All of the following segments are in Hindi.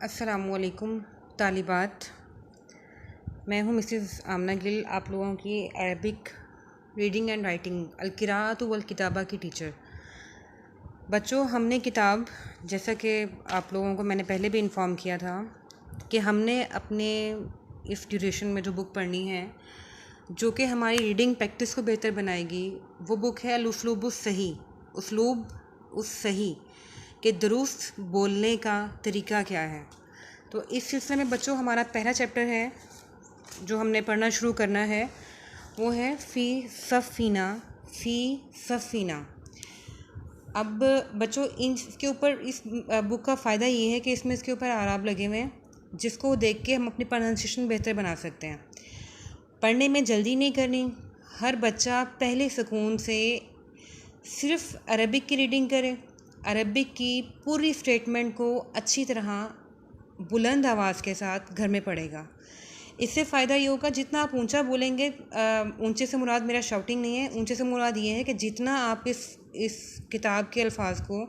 अस्सलामुअलैकुम तालिबात। मैं हूँ मिसेस आमना गिल, आप लोगों की अरबिक रीडिंग एंड राइटिंग अल-क़िराअत वल किताबा की टीचर। बच्चों, हमने किताब, जैसा कि आप लोगों को मैंने पहले भी इन्फॉर्म किया था कि हमने अपने इस ड्यूरेशन में जो बुक पढ़नी है जो कि हमारी रीडिंग प्रैक्टिस को बेहतर बनाएगी, वो बुक है अल-उसलूबुस सही, उसलूब उस सही कि दुरुस्त बोलने का तरीका क्या है। तो इस सिलसिले में बच्चों हमारा पहला चैप्टर है जो हमने पढ़ना शुरू करना है, वो है फ़ी सफ़ीना। अब बच्चों इसके ऊपर इस बुक का फ़ायदा ये है कि इसमें इसके ऊपर आराब लगे हुए हैं जिसको देख के हम अपनी प्रोनाउंसिएशन बेहतर बना सकते हैं। पढ़ने में जल्दी नहीं करनी, हर बच्चा पहले सुकून से सिर्फ़ अरबिक की रीडिंग करे, अरबिक की पूरी स्टेटमेंट को अच्छी तरह बुलंद आवाज़ के साथ घर में पढ़ेगा। इससे फ़ायदा ये होगा, जितना आप ऊंचा बोलेंगे, ऊंचे से मुराद मेरा शाउटिंग नहीं है, ऊंचे से मुराद ये है कि जितना आप इस किताब के अल्फाज को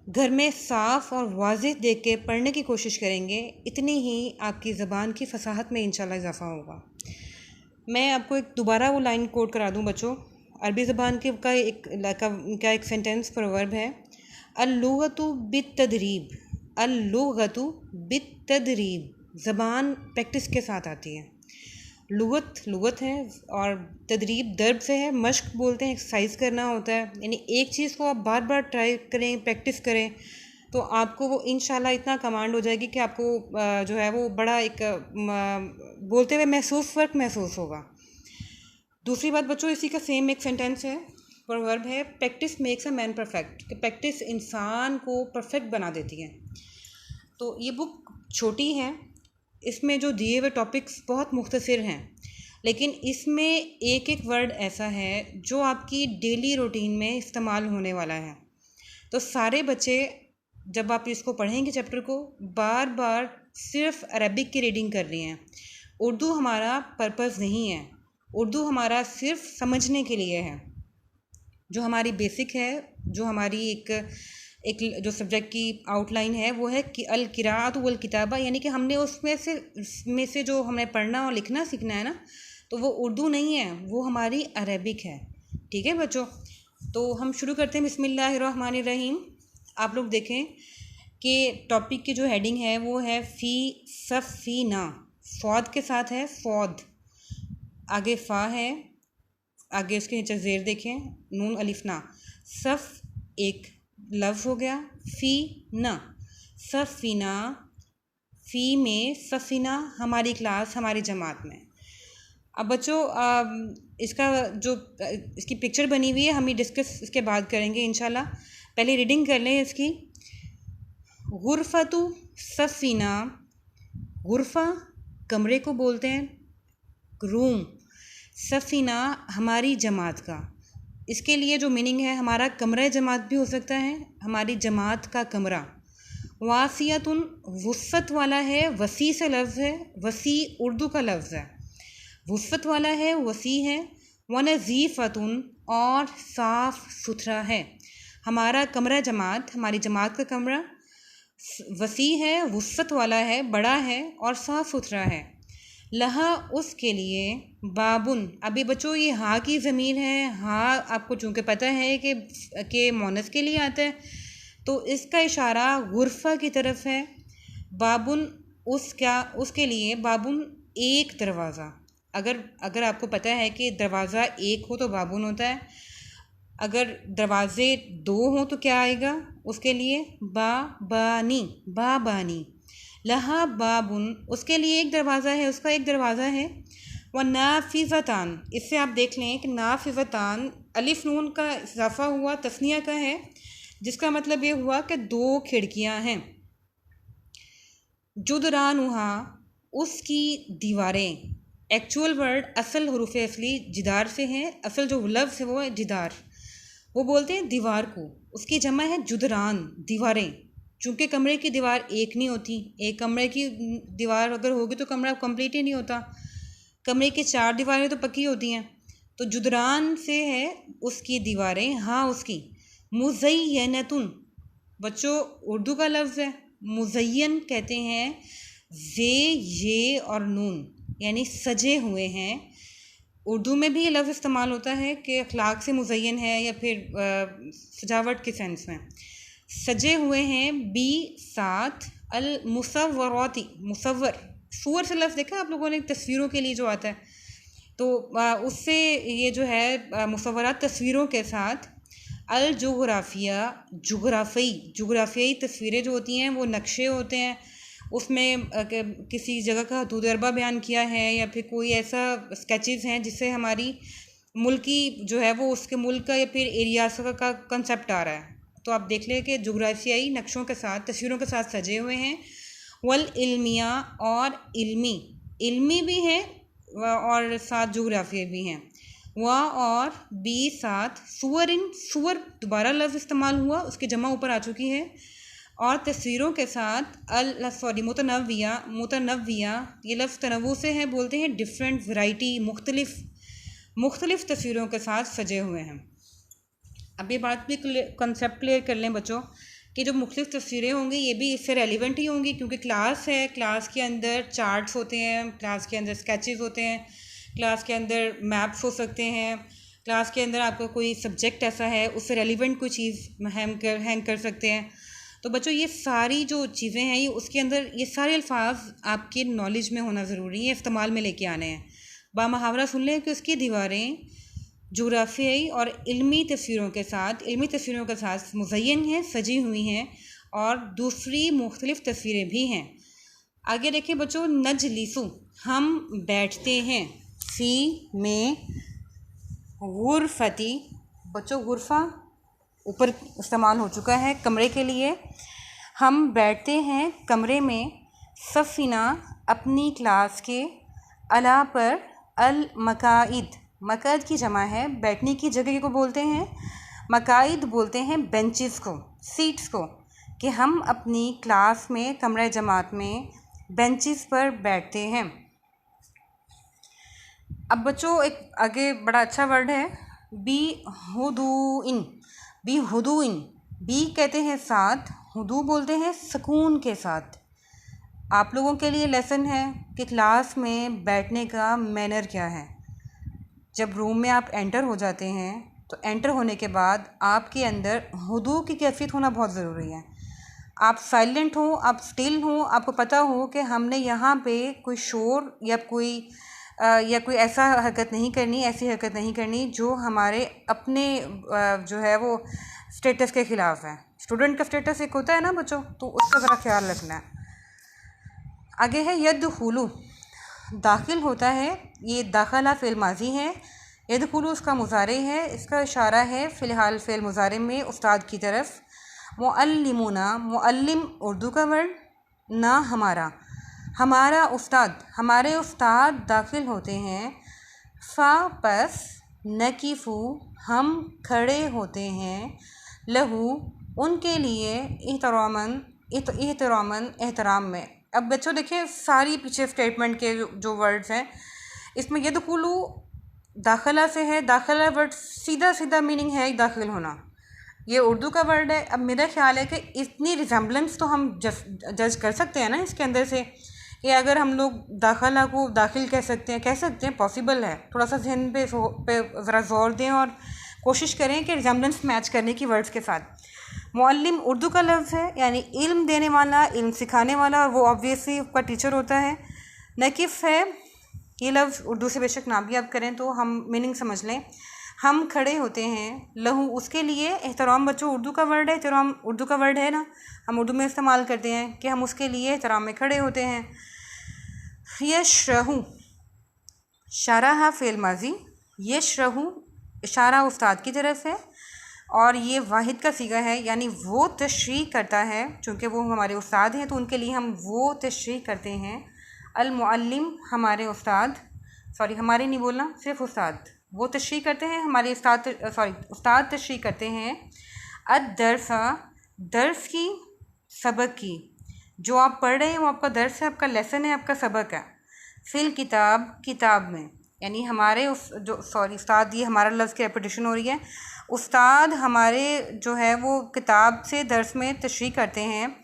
घर में साफ़ और वाज़ेह देख के पढ़ने की कोशिश करेंगे, इतनी ही आपकी ज़बान की फसाहत में इंशाल्लाह इजाफ़ा होगा। मैं आपको दोबारा वो लाइन कोट करा दूँ बच्चों। अरबी ज़बान का एक सेंटेंस प्रोवर्ब है, अल-लुग़तु बित-तदरीब। अल-लुग़तु बित-तदरीब, ज़बान प्रैक्टिस के साथ आती है। लुग़त है और तदरीब दर्ब से है, मश्क बोलते हैं, एक्सरसाइज करना होता है। यानी एक चीज़ को आप बार बार ट्राई करें, प्रैक्टिस करें, तो आपको वो इंशाल्लाह इतना कमांड हो जाएगी कि आपको जो है वो बड़ा एक बोलते हुए फ़र्क महसूस होगा। दूसरी बात बच्चों, इसी का सेम एक सेंटेंस है, प्रोवर्ब है, practice makes a man perfect, कि प्रैक्टिस इंसान को परफेक्ट बना देती है। तो ये बुक छोटी है, इसमें जो दिए हुए टॉपिक्स बहुत मुख्तसर हैं, लेकिन इसमें एक एक वर्ड ऐसा है जो आपकी डेली रूटीन में इस्तेमाल होने वाला है। तो सारे बच्चे जब आप इसको पढ़ेंगे चैप्टर को, बार बार सिर्फ अरबिक की रीडिंग कर रही हैं। उर्दू हमारा पर्पस नहीं है, उर्दू हमारा सिर्फ समझने के लिए है। जो हमारी बेसिक है, जो हमारी एक जो सब्जेक्ट की आउटलाइन है, वो है कि अल-क़िराअत वल किताबा, यानी कि हमने उसमें से जो हमें पढ़ना और लिखना सीखना है ना, तो वो उर्दू नहीं है, वो हमारी अरबिक है। ठीक है बच्चों, तो हम शुरू करते हैं। बिस्मिल्लाहिर्रहमानिर्रहीम। आप लोग देखें कि टॉपिक की जो हेडिंग है वो है फ़ी सफ़ीना, फ़ौद के साथ है, फ़ौद आगे फ़ा है, आगे उसके नीचे ज़ेर देखें, नून अलिफ ना। सफ़ एक लफ्ज़ हो गया, फ़ी ना, सफ़ीना, फ़ी में सफ़ीना हमारी क्लास, हमारी जमात में। अब बच्चों इसका जो इसकी पिक्चर बनी हुई है, हम ये डिस्कस इसके बाद करेंगे इंशाल्लाह। पहले रीडिंग कर लें इसकी। गुरफ़तु सफ़ीना, गुरफ़ा कमरे को बोलते हैं, रूम, सफ़ीना हमारी जमात का। इसके लिए जो मीनिंग है, हमारा कमरा जमात भी हो सकता है, हमारी जमात का कमरा। वासियतुन वुसअत वाला है, वसी से लफ्ज़ है, वसी उर्दू का लफ्ज़ है, वुसअत वाला है, वसी है। वनज़ीफ़तुन और साफ़ सुथरा है। हमारा कमरा जमात, हमारी जमात का कमरा वसी है, वुसअत वाला है, बड़ा है और साफ़ सुथरा है। लहा उसके लिए, बाबुन, अभी बच्चों ये हाँ की ज़मीर है, हाँ आपको चूँकि पता है कि मोनस के लिए आता है, तो इसका इशारा गुरफ़ा की तरफ है। बाबुन उसके लिए, बाबुन एक दरवाज़ा। अगर आपको पता है कि दरवाज़ा एक हो तो बाबुन होता है, अगर दरवाज़े दो हों तो क्या आएगा उसके लिए, बाबानी। लहा बाबुन, उसके लिए एक दरवाज़ा है, उसका एक दरवाज़ा है। व नाफिज़तान, इससे आप देख लें कि नाफिज़तान अलिफ नून का इजाफ़ा हुआ, तस्निया का है, जिसका मतलब ये हुआ कि दो खिड़कियां हैं। जुदरानुहा, उसकी दीवारें। एक्चुअल वर्ड असल हरूफ असली जिदार से हैं, असल जो लफ्ज़ है वो है जिदार, वो बोलते हैं दीवार को, उसकी जमा है जुदरान, दीवारें। चूँकि कमरे की दीवार एक नहीं होती, एक कमरे की दीवार अगर होगी तो कमरा कंप्लीट ही नहीं होता, कमरे की 4 दीवारें तो पक्की होती हैं। तो जुदरान से है उसकी दीवारें, हाँ उसकी। मुज़य्यनतुन, बच्चों उर्दू का लफ्ज़ है, मुज़य्यन कहते हैं जे, ये और नून, यानी सजे हुए हैं। उर्दू में भी ये लफ्ज़ इस्तेमाल होता है कि अखलाक से मुज़य्यन है या फिर सजावट के सेंस में सजे हुए हैं। बी साथ अल मुसव्वराती, मुसव्वर सूअर से लफ्ज़ देखा आप लोगों ने, तस्वीरों के लिए जो आता है, तो उससे ये जो है मुसव्वरात तस्वीरों के साथ। अल जोग्राफिया, जुग्राफियाई तस्वीरें जो होती हैं वो नक्शे होते हैं, उसमें किसी जगह का हदूद अरबा बयान किया है या फिर कोई ऐसा स्केचेस हैं जिससे हमारी मुल्की जो है वो उसके मुल्क का या फिर एरियाज का कंसेप्ट आ रहा है। तो आप देख लें कि जुग्राफियाई नक्शों के साथ, तस्वीरों के साथ सजे हुए हैं। वल इल्मिया, और इल्मी भी हैं और साथ जुग्राफिया भी हैं। वह और बी साथ सुअर दोबारा लफ्ज़ इस्तेमाल हुआ, उसकी जमा ऊपर आ चुकी है। और तस्वीरों के साथ मुतनव्विया, ये लफ्ज़ तनव्वु से है, बोलते हैं डिफरेंट, वैरायटी, मुख्तलिफ तस्वीरों के साथ सजे हुए हैं। अब ये बात भी कंसेप्ट क्लियर कर लें बच्चों कि जो मुख्तलिफ तस्वीरें होंगी ये भी इससे रेलिवेंट ही होंगी, क्योंकि क्लास है, क्लास के अंदर चार्ट्स होते हैं, क्लास के अंदर स्केचेस होते हैं, क्लास के अंदर मैप्स हो सकते हैं, क्लास के अंदर आपका कोई सब्जेक्ट ऐसा है उससे रेलिवेंट कोई चीज़ हैंग कर सकते हैं। तो बच्चों ये सारी जो चीज़ें हैं ये उसके अंदर ये सारे अल्फाज आपके नॉलेज में होना ज़रूरी है, इस्तेमाल में लेके आने हैं। बामुहावरा सुन लें कि उसकी दीवारें जोग्राफियाई और इल्मी तस्वीरों के साथ मुज़य्यन हैं, सजी हुई हैं, और दूसरी मुख्तलिफ तस्वीरें भी हैं। आगे देखें बच्चों, नजलिसु, हम बैठते हैं। फ़ी में गुरफ़ती, बच्चों गुरफ़ा ऊपर इस्तेमाल हो चुका है कमरे के लिए। हम बैठते हैं कमरे में। सफ़ीना, अपनी क्लास के। अला पर, अल मकाइद, मकाइद की जमा है, बैठने की जगह को बोलते हैं। मकाइद बोलते हैं बेंचेस को, सीट्स को, कि हम अपनी क्लास में, कमरे जमात में बेंचेस पर बैठते हैं। अब बच्चों एक आगे बड़ा अच्छा वर्ड है, बी हुदूइन। बी कहते हैं साथ, हुदू बोलते हैं सुकून के साथ। आप लोगों के लिए लेसन है कि क्लास में बैठने का मैनर क्या है। जब रूम में आप एंटर हो जाते हैं तो एंटर होने के बाद आपके अंदर हुदू की कैफियत होना बहुत ज़रूरी है। आप साइलेंट हो, आप स्टिल हो, आपको पता हो कि हमने यहाँ पे कोई शोर या कोई ऐसा हरकत नहीं करनी, ऐसी हरकत नहीं करनी जो हमारे अपने जो है वो स्टेटस के ख़िलाफ़ है। स्टूडेंट का स्टेटस एक होता है ना बच्चों, तो उसका ज़रा ख्याल रखना है। आगे है यदखुलु, दाखिल होता है। ये दाखला फ़िल माजी है, यदखुलु उसका मुज़ारे है, इसका इशारा है फ़िलहाल फ़िल मुज़ारे में उस्ताद की तरफ। मुअल्लिमुना, मुअल्लिम उर्दू का वर्ड, ना हमारा उस्ताद, हमारे उस्ताद दाखिल होते हैं। फ़ा पस, नकीफ़ू, हम खड़े होते हैं। लहू, उनके लिए, एहतराम में। अब बच्चों देखिए सारी पीछे स्टेटमेंट के जो वर्ड्स हैं, इसमें यदखुलू दाखिला से है। दाखिला वर्ड सीधा मीनिंग है दाखिल होना, ये उर्दू का वर्ड है। अब मेरा ख्याल है कि इतनी रिजेम्बलेंस तो हम जज कर सकते हैं ना इसके अंदर से, कि अगर हम लोग दाखिला को दाखिल कह सकते हैं, पॉसिबल है। थोड़ा सा जहन पे ज़रा ज़ोर दें और कोशिश करें कि रिजेम्बलेंस मैच करने की वर्ड्स के साथ। मुअल्लिम उर्दू का लफ्ज़ है, यानी इल्म देने वाला, इल्म सिखाने वाला, और वो ऑब्वियसली उसका टीचर होता है। नकीफ़ है, ये लफ्ज़ उर्दू से बेशक ना भी आप करें तो हम मीनिंग समझ लें। हम खड़े होते हैं। लहू, उसके लिए। एहतराम बच्चों उर्दू का वर्ड है, एहतराम उर्दू का वर्ड है ना, हम उर्दू में इस्तेमाल करते हैं कि हम उसके लिए एहतराम में खड़े होते हैं। यशरहू, शरहा फ़िल माजी, यशरहू इशारा उस्ताद की तरफ है, और ये वाहिद का सीगा है, यानी वो तशरीह करता है। चूँकि वो हमारे उस्ताद हैं तो उनके लिए हम वो तशरीह करते हैं। अल मुअल्लिम, हमारे उस्ताद, हमारे नहीं बोलना, सिर्फ उस्ताद, वो तशरीह करते हैं, हमारे उस्ताद तशरीह करते हैं। अद-दर्सा, दर्स की, सबक की, जो आप पढ़ रहे हैं वो आपका दर्स है, आपका लेसन है, आपका सबक है। फिल किताब, किताब में, यानी हमारे उस्ताद, ये हमारा लफ्ज़ की रेपिटेशन हो रही है। उस्ताद हमारे जो है वो किताब से दर्स में तशरीह करते हैं।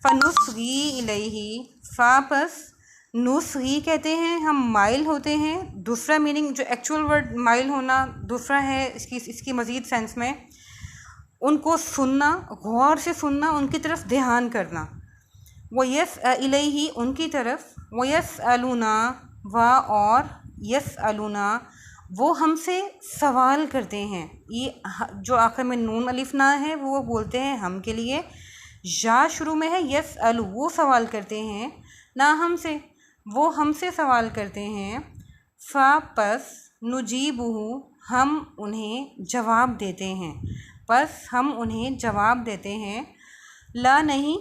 फ़नुस्गी इलैही, फ़ापस नुस्गी कहते हैं हम माइल होते हैं। दूसरा मीनिंग जो एक्चुअल वर्ड माइल होना दूसरा है, इसकी मज़ीद सेंस में उनको सुनना, गौर से सुनना, उनकी तरफ ध्यान करना। वो यस इलैही उनकी तरफ, वो यस अलूना व और यस अलूना वो हमसे सवाल करते हैं। ये जो आखिर में नून अलिफ ना है वो बोलते हैं हम के लिए। या शुरू में है यस अलू, वो सवाल करते हैं ना हमसे, वो हमसे सवाल करते हैं। फ़ापस नुजीबुहु हम उन्हें जवाब देते हैं, बस हम उन्हें जवाब देते हैं। ला नहीं,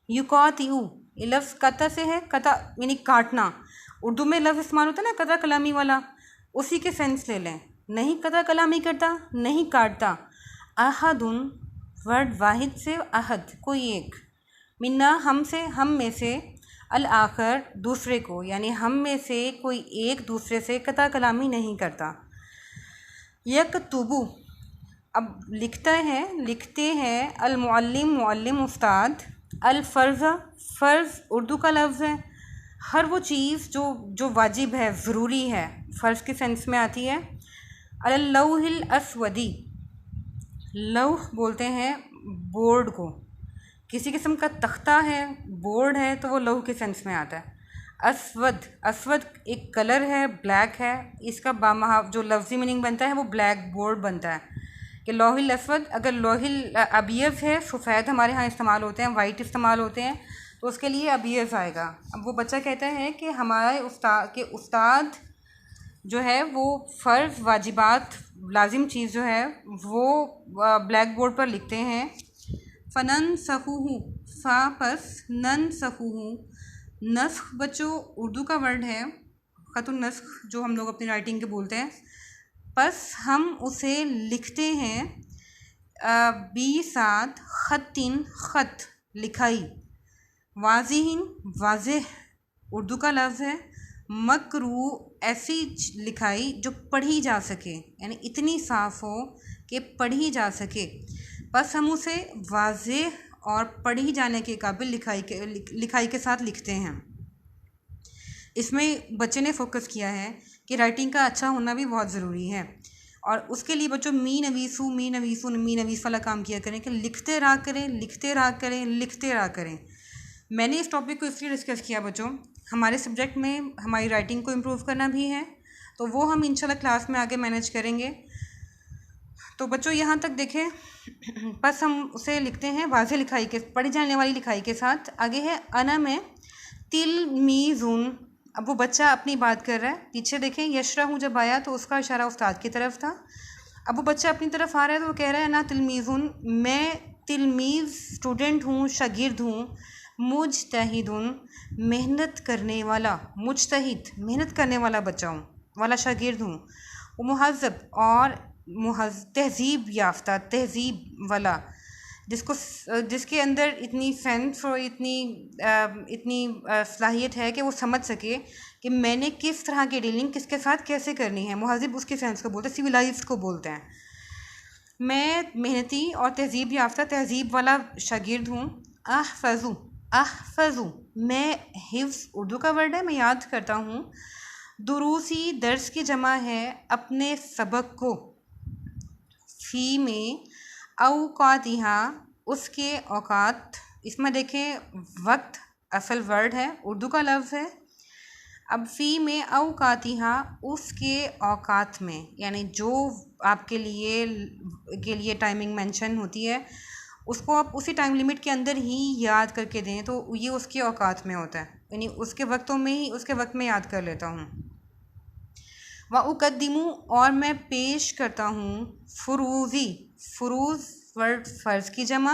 युकातिउ ये लफ्ज़ कता से है, कता यानी काटना। उर्दू में लफ्ज़ इस्तेमाल होता है ना कता कलामी वाला, उसी के सेंस ले लें। नहीं कता कलामी करता, नहीं काटता। अहदुन वर्ड वाहिद से अहद कोई एक, मिन्ना हमसे, हम में से, अल आखर दूसरे को, यानी हम में से कोई एक दूसरे से कता कलामी नहीं करता। यकतुबु अब लिखते हैं अल मुअल्लिम मुअल्लिम उस्ताद, अल फ़र्ज़ फ़र्ज़ उर्दू का लफ्ज़ है। हर वो चीज़ जो वाजिब है, ज़रूरी है, फ़र्ज़ के सेंस में आती है। अल लौहिल अस्वदी, लौह बोलते हैं बोर्ड को, किसी किस्म का तख्ता है, बोर्ड है, तो वो लौह के सेंस में आता है। अस्वद, अस्वद एक कलर है, ब्लैक है, इसका जो लफ्ज़ी मीनिंग बनता है वो ब्लैक बोर्ड बनता है कि लोहिल अस्वद। अगर लोहिल अबियज़ है, सफ़ेद हमारे यहाँ इस्तेमाल होते हैं, वाइट इस्तेमाल होते हैं, तो उसके लिए अबियज़ आएगा। अब वो बच्चा कहता है कि हमारे उस्ताद जो है वो फ़र्ज़ वाजिबात लाजिम चीज़ जो है वो ब्लैक बोर्ड पर लिखते हैं। फ़नन सखूहू, फ़ापस नन सखूहू, नस्ख बच्चों उर्दू का वर्ड है, ख़तुन नस्ख जो हम लोग अपनी राइटिंग के बोलते हैं। बस हम उसे लिखते हैं बी साथ ख़त्तिन ख़त लिखाई, वाज़िहिन वाज़ेह उर्दू का लफ्ज़ है, मकरू ऐसी लिखाई जो पढ़ी जा सके, यानी इतनी साफ़ हो कि पढ़ी जा सके। बस हम उसे वाज़ेह और पढ़ी जाने के काबिल लिखाई के साथ लिखते हैं। इसमें बच्चे ने फोकस किया है कि राइटिंग का अच्छा होना भी बहुत ज़रूरी है, और उसके लिए बच्चों मी नवीस वाला काम किया करें कि लिखते रहा करें, लिखते रहा करें, लिखते रहा करें। मैंने इस टॉपिक को इसलिए डिस्कस किया बच्चों, हमारे सब्जेक्ट में हमारी राइटिंग को इम्प्रूव करना भी है, तो वो हम इंशाल्लाह क्लास में आगे मैनेज करेंगे। तो बच्चों यहाँ तक देखें, बस हम उसे लिखते हैं वाज़े लिखाई के, पढ़ी जाने वाली लिखाई के साथ। आगे है अना में तिलमीज़ुन, अब वो बच्चा अपनी बात कर रहा है। पीछे देखें यशरहू जब आया तो उसका इशारा उस्ताद की तरफ था। अब वो बच्चा अपनी तरफ आ रहा है तो वो कह रहा है ना तिलमीज़ुन, मैं तिलमीज़ स्टूडेंट हूँ, शागिर्द हूँ। मुजतहिदुन मेहनत करने वाला, मुजतहिद मेहनत करने वाला बच्चा हूँ, वाला शागिर्द हूँ। वो मुहज़्ज़ब और तहज़ीब याफ्ता, तहज़ीब वाला, जिसके अंदर इतनी सेंस और इतनी सलाहियत है कि वो समझ सके कि मैंने किस तरह की डीलिंग किसके साथ कैसे करनी है। मुहज़्ज़ब उसके सेंस को बोलते हैं, सिविलाइज्ड को बोलते हैं। मैं मेहनती और तहज़ीब याफ्ता, तहज़ीब वाला शागिर्द हूँ। अहफ़ज़ु मैं हिफ्ज़ उर्दू का वर्ड है, मैं याद करता हूँ। दुरूसी दर्स की जमा है अपने सबक को। फ़ी में औक़ातिहा उसके औक़ात, इसमें देखें वक्त असल वर्ड है, उर्दू का लफ्ज़ है। अब फ़ी में औक़ातिहा उसके औक़ात में, यानी जो आपके लिए टाइमिंग मेंशन होती है उसको आप उसी टाइम लिमिट के अंदर ही याद करके दें, तो ये उसके औक़ात में होता है, यानी उसके वक्तों में ही, उसके वक्त में याद कर लेता हूँ। व उक़द्दिमु और मैं पेश करता हूँ फ़ुरूज़ी, फ़ुरूज़ वर्ड फ़र्ज़ की जमा,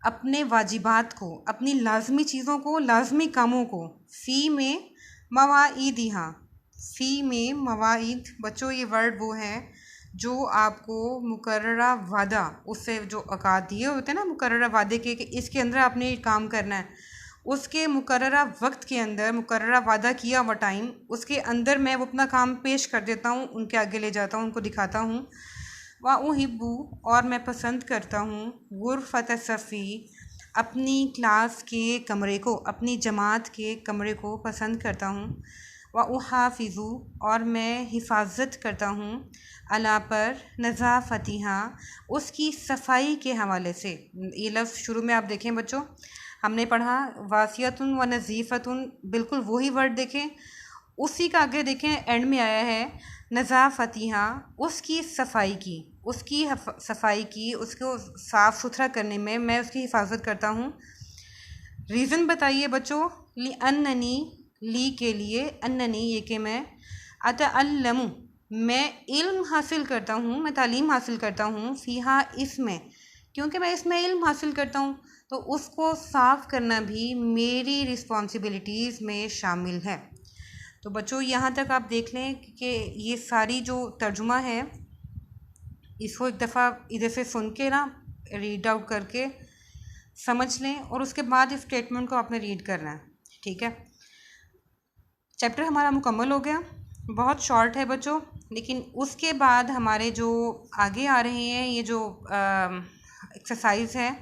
अपने वाजिबात को, अपनी लाज़मी चीज़ों को, लाज़मी कामों को। फ़ी में मवाईदिहा, फ़ी में मवाईद बच्चों ये वर्ड वो है जो आपको मुकर्ररा वादा, उससे जो औक़ात दिए होते हैं ना मुकर्ररा वादे के कि इसके अंदर आपने काम करना है, उसके मुकर्ररा वक्त के अंदर मुकर्ररा वादा किया हुआ टाइम, उसके अंदर मैं वो अपना काम पेश कर देता हूँ, उनके आगे ले जाता हूँ, उनको दिखाता हूँ। व उहिब्बु और मैं पसंद करता हूँ गुरफ़त सफ़ी अपनी क्लास के कमरे को, अपनी जमात के कमरे को पसंद करता हूँ। व उहाफ़िज़ु और मैं हिफाजत करता हूँ, अला पर नज़ाफ़तिहा उसकी सफाई के हवाले से। ये लफ्ज़ शुरू में आप देखें बच्चों, हमने पढ़ा वासियतुन व नज़ीफ़तुन, बिल्कुल वही वर्ड देखें, उसी का आगे देखें एंड में आया है नज़ाफ़तिहा उसकी सफाई की, उसकी सफाई की, उसको साफ़ सुथरा करने में मैं उसकी हिफाजत करता हूँ। रीज़न बताइए बच्चों। ली अन्ननी, ली के लिए, अन्ननी ये कि मैं, अतअल्लमु मैं इल्म हासिल करता हूँ, मैं तालीम हासिल करता हूँ, फ़ीहा इसमें, क्योंकि मैं इसमें इल्म हासिल करता हूँ तो उसको साफ़ करना भी मेरी रिस्पॉन्सिबिलिटीज़ में शामिल है। तो बच्चों यहाँ तक आप देख लें कि ये सारी जो तर्जुमा है इसको एक दफ़ा इधर से सुन के ना रीड आउट करके समझ लें और उसके बाद इस स्टेटमेंट को आपने रीड करना है, ठीक है। चैप्टर हमारा मुकम्मल हो गया, बहुत शॉर्ट है बच्चों, लेकिन उसके बाद हमारे जो आगे आ रहे हैं ये जो एक्सरसाइज है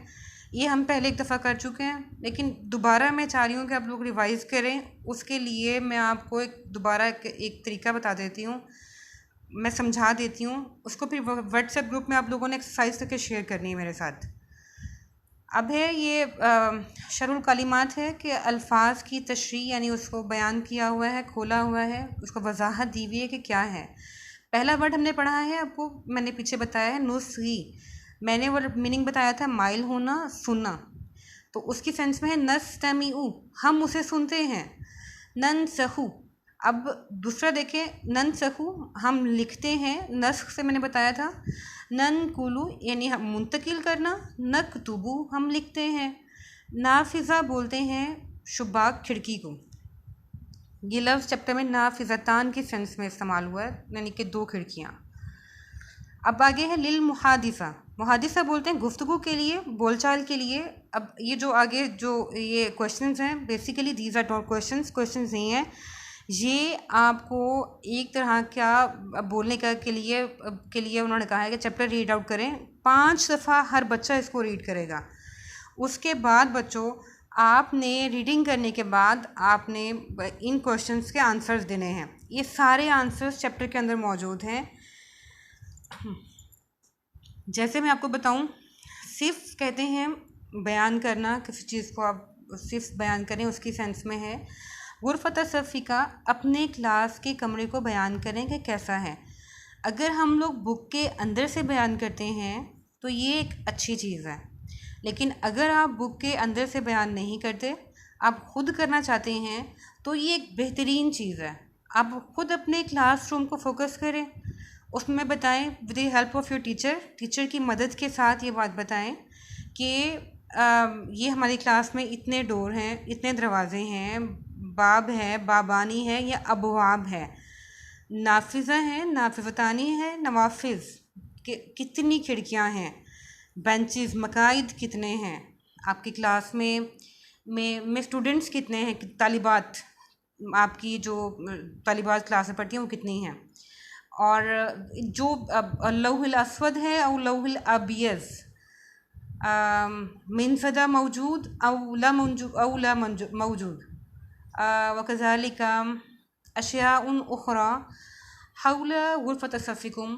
ये हम पहले एक दफ़ा कर चुके हैं, लेकिन दोबारा मैं चाह रही हूँ कि आप लोग रिवाइज़ करें। उसके लिए मैं आपको दोबारा एक तरीका बता देती हूँ, मैं समझा देती हूँ, उसको फिर व्हाट्सएप ग्रुप में आप लोगों ने एक्सरसाइज करके शेयर करनी है मेरे साथ। अब है ये शरुल कलिमात है कि अल्फाज की तशरीह यानी उसको बयान किया हुआ है, खोला हुआ है, उसको वजाहत दी हुई है कि क्या है। पहला वर्ड हमने पढ़ा है, आपको मैंने पीछे बताया है नुस्ही, मैंने वो मीनिंग बताया था माइल होना, सुनना, तो उसकी सेंस में है नस्तमीउ हम उसे सुनते हैं। ननसहु, अब दूसरा देखें, ननसहु हम लिखते हैं, नस्ख से मैंने बताया था। ननकुलु यानी हम मुंतकिल करना, नकतुबु हम लिखते हैं। नाफिज़ा बोलते हैं शुबाक खिड़की को। ये लफ्ज़ चैप्टर में नाफिज़तान की सेंस में इस्तेमाल हुआ है, यानी कि दो खिड़कियाँ। अब आगे है लिल मुहादिसा, मुहादिसा बोलते हैं गुफ्तगू के लिए, बोलचाल के लिए। अब ये जो आगे जो ये क्वेश्चंस हैं basically these are not questions नहीं हैं, ये आपको एक तरह क्या बोलने का के लिए उन्होंने कहा है कि चैप्टर रीड आउट करें, 5 दफ़ा हर बच्चा इसको रीड करेगा। उसके बाद बच्चों आपने रीडिंग करने के बाद आपने इन क्वेश्चंस के आंसर्स देने हैं। ये सारे आंसर्स चैप्टर के अंदर मौजूद हैं। जैसे मैं आपको बताऊं, सिर्फ कहते हैं बयान करना, किसी चीज़ को आप सिर्फ बयान करें, उसकी सेंस में है गुरफत सफ़िका अपने क्लास के कमरे को बयान करें कि कैसा है। अगर हम लोग बुक के अंदर से बयान करते हैं तो ये एक अच्छी चीज़ है, लेकिन अगर आप बुक के अंदर से बयान नहीं करते, आप ख़ुद करना चाहते हैं, तो ये एक बेहतरीन चीज़ है। आप ख़ुद अपने क्लासरूम को फोकस करें, उसमें बताएं with the help of your teacher की मदद के साथ ये बात बताएं कि ये हमारी क्लास में इतने डोर हैं, इतने दरवाज़े हैं, बाब है, बाबानी है या अबवाब है, नाफिज़ा है, नाफिज़तानी है, नवाफिज़ कितनी खिड़कियां हैं, बेंचेस मकाइद कितने हैं, आपकी क्लास में स्टूडेंट्स कितने हैं, तालिबात आपकी जो तालिबात क्लास में पढ़ती हैं वो कितनी हैं, और जो लौहुल अस्वद है और लौहुल अबियज़ मिनफदा मौजूद औला मौजूद वकज़ालिका अशियाउन उखरा हौल गुरफत सफ़िकुम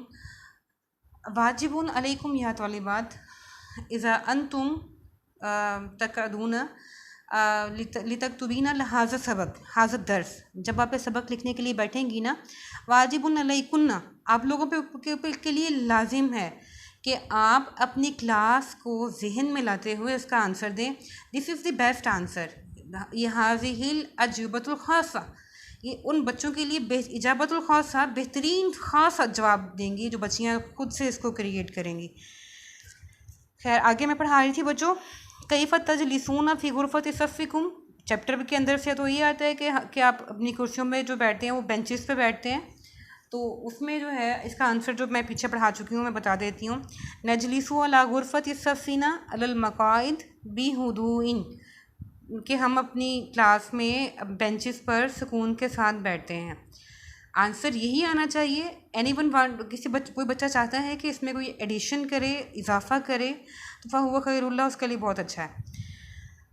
वाजिबुन अलैकुम या तालिबात इज़ा अंतुम तक़अदून लितक्तुबीना लहाज़ सबक हाज़ दर्स, जब आप सबक लिखने के लिए बैठेंगी ना, वाजिबुन अलैकुन्ना आप लोगों पे के लिए लाजिम है कि आप अपनी क्लास को जहन में लाते हुए उसका आंसर दें। This is the best answer. ये हाज़िहिल अजूबतुल ख़ासा, ये उन बच्चों के लिए इजाबतुल ख़ासा बेहतरीन ख़ास जवाब देंगी जो बच्चियाँ खुद से इसको क्रिएट करेंगी। खैर आगे मैं पढ़ा रही थी बच्चों, कैफ़ तजलिसूना फ़ी गुरफ़त सफ़िकुम, चैप्टर के अंदर से तो ये आता है कि आप अपनी कुर्सियों में जो बैठते हैं वो बेंचेस पे बैठते हैं, तो उसमें जो है इसका आंसर जो मैं पीछे पढ़ा चुकी हूँ मैं बता देती हूँ। नजलिसु अला गुरफ़त सफ़ीना अलल मक़ाइद बिहुदूइन, कि हम अपनी क्लास में बेंचेस पर सुकून के साथ बैठते हैं। आंसर यही आना चाहिए। एनीवन कोई बच्चा चाहता है कि इसमें कोई एडिशन करे, इजाफ़ा करे, तो फ़हुव खैरुल्लाह, उसके लिए बहुत अच्छा है।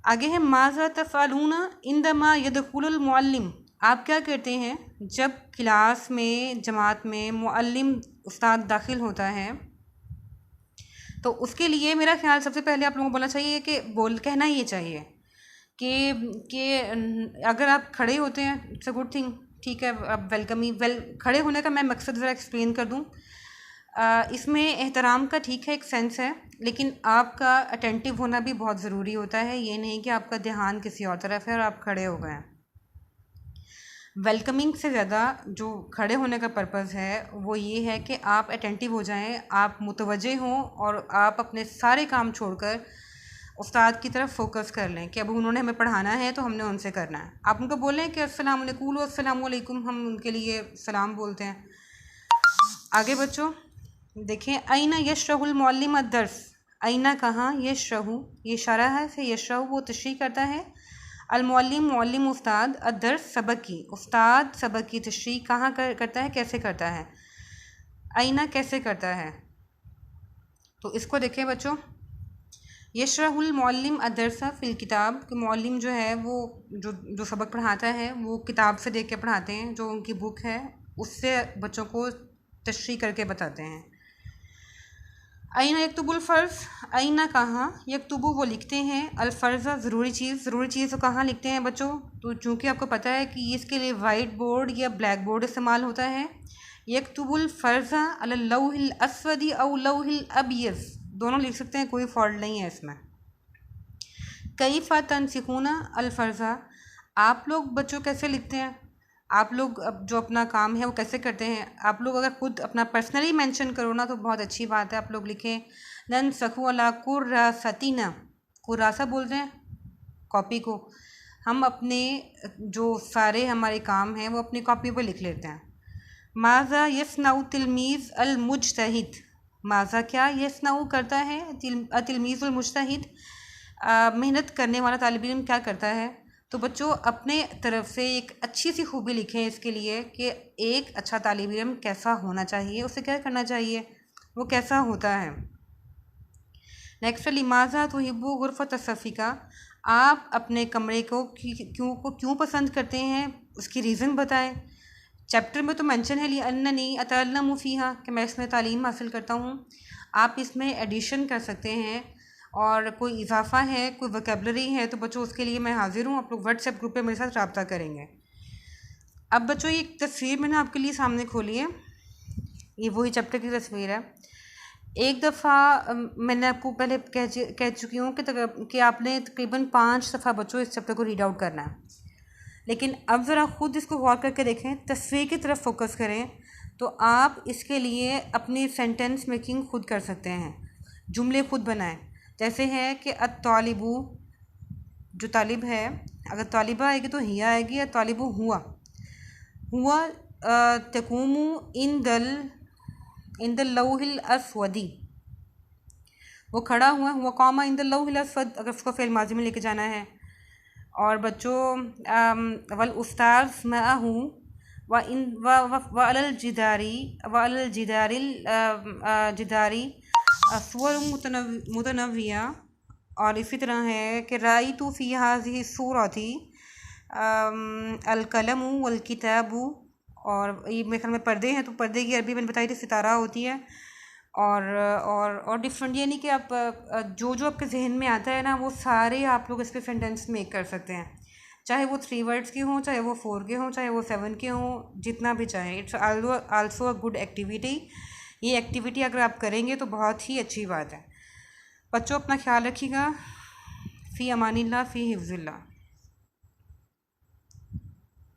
आगे है माज़ा तफ़अलूना इंदमा यदखुलुल मुअल्लिम, आप क्या करते हैं जब क्लास में जमात में मुअल्लिम उस्ताद दाखिल होता है। तो उसके लिए मेरा ख्याल सबसे पहले आप लोगों को बोलना चाहिए कि कहना ये चाहिए कि अगर आप खड़े होते हैं इट्स अ गुड थिंग, ठीक है। अब खड़े होने का मैं मकसद ज़रा एक्सप्लेन कर दूं। इसमें एहतराम का ठीक है एक सेंस है, लेकिन आपका अटेंटिव होना भी बहुत ज़रूरी होता है। ये नहीं कि आपका ध्यान किसी और तरफ है और आप खड़े हो गए हैं। वेलकमिंग से ज़्यादा जो खड़े होने का पर्पज़ है वो ये है कि आप अटेंटिव हो जाएं, आप मुतवज्जे हों और आप अपने सारे काम छोड़कर उस्ताद की तरफ फोकस कर लें कि अब उन्होंने हमें पढ़ाना है तो हमने उनसे करना है। आप उनको बोलें कि अस्सलाम वालेकुम, अस्सलाम वालेकुम, हम उनके लिए सलाम बोलते हैं। आगे बच्चों देखें, आइना यशरहुल मुअल्लिम अद-दर्स, आइना कहाँ, यशरहु ये इशारा है, फिर यशरहु वो तशरीह करता है, अल-मुअल्लिम मुअल्लिम उस्ताद, अद-दर्स सबक की, उस्ताद सबक की तशरीह कहाँ करता है, कैसे करता है। आइना कैसे करता है, तो इसको देखें बच्चों, यशरहुल मुअल्लिम अद-दर्सा फिल किताब, कि मुअल्लिम जो है वो जो सबक पढ़ाता है वो किताब से देख के पढ़ाते हैं, जो उनकी बुक है उससे बच्चों को तशरीह करके बताते हैं। आइना यक्तुबुल फ़र्ज़, आइना कहाँ, यक्तुबु वो लिखते हैं, अल-फ़र्ज़ ज़रूरी चीज़ तो कहाँ लिखते हैं बच्चों। तो चूँकि आपको पता है कि इसके लिए वाइट बोर्ड या ब्लैक बोर्ड इस्तेमाल होता है। यक्तुबुल फ़र्ज़ अल लौहिल अस्वदी औ लौहिल अबयज़, दोनों लिख सकते हैं, कोई फॉल्ट नहीं है इसमें। कैफ़ा तनसिखूना अल फ़र्ज़, आप लोग बच्चों कैसे लिखते हैं, आप लोग अब जो अपना काम है वो कैसे करते हैं। आप लोग अगर खुद अपना पर्सनली मेंशन करो ना तो बहुत अच्छी बात है। आप लोग लिखें लन सखू अला कुर्रासतीना, कुर्रासा बोल रहे हैं कॉपी को, हम अपने जो सारे हमारे काम हैं वो अपनी कॉपी पर लिख लेते हैं। माज़ा यस्नाउ तिलमीज़ अल मुज्तहिद, माज़ा क्या यस्नाउ करता है, तिलमीज़ अल मुज्तहिद मेहनत करने वाला तालिब इल्म क्या करता है। तो बच्चों अपने तरफ से एक अच्छी सी खूबी लिखें इसके लिए कि एक अच्छा तालिब इल्म कैसा होना चाहिए, उसे क्या करना चाहिए, वो कैसा होता है। नेक्स्ट, लिमाज़ा तुहिब्बु गुरफ़त अस्सफ़िका, आप अपने कमरे को क्यों पसंद करते हैं, उसकी रीज़न बताएं। चैप्टर में तो मेंशन है लिअन्ननी अतअल्लमु फ़ीहा, कि मैं इसमें तालीम हासिल करता हूँ। आप इसमें एडिशन कर सकते हैं और कोई इजाफा है, कोई वोकेबलरी है तो बच्चों उसके लिए मैं हाजिर हूँ। आप लोग व्हाट्सएप ग्रुप पे मेरे साथ रब्ता करेंगे। अब बच्चों ये एक तस्वीर मैंने आपके लिए सामने खोली है, ये वही चैप्टर की तस्वीर है। एक दफ़ा मैंने आपको पहले कह चुकी हूँ कि आपने तकरीबन 5 दफ़ा बच्चों इस चैप्टर को रीड आउट करना है, लेकिन अब ज़रा ख़ुद इसको गौर करके देखें, तस्वीर की तरफ फोकस करें तो आप इसके लिए अपनी सेंटेंस मेकिंग खुद कर सकते हैं, जुमले खुद बनाएं। जैसे है कि अत-तालिबु, जो तालिब है, अगर तालिबा आएगी तो हिया आएगी, या तालिबु हुआ तकूमु इन दल लौहिल अस्वदी, वो खड़ा हुआ कौमा इन दल लौहिल अस्वद, अगर उसको फ़िल माज़ी में लेके जाना है। और बच्चों वल उस्ताज़ मअहू व अलल जिदारी सुवर मुतनव्विया, और इसी तरह है कि राइतु फ़ी हाज़िही सूरती अल कलमु वल किताबु, और ये मेरे ख्याल में पर्दे हैं, तो पर्दे की अरबी मैंने बताई थी सितारा होती है। और डिफरेंट, यानी कि आप जो आपके जहन में आता है ना वो सारे आप लोग इस पर सेंटेंस मेक कर सकते हैं, चाहे वो 3 वर्ड्स के हों, चाहे वो 4 के हों, चाहे वो 7 के हों, जितना भी चाहें। It's also a good activity. ये एक्टिविटी अगर आप करेंगे तो बहुत ही अच्छी बात है। बच्चों अपना ख्याल रखिएगा। फ़ी अमानिल्लाह, फ़ी हिफ्ज़िल्लाह।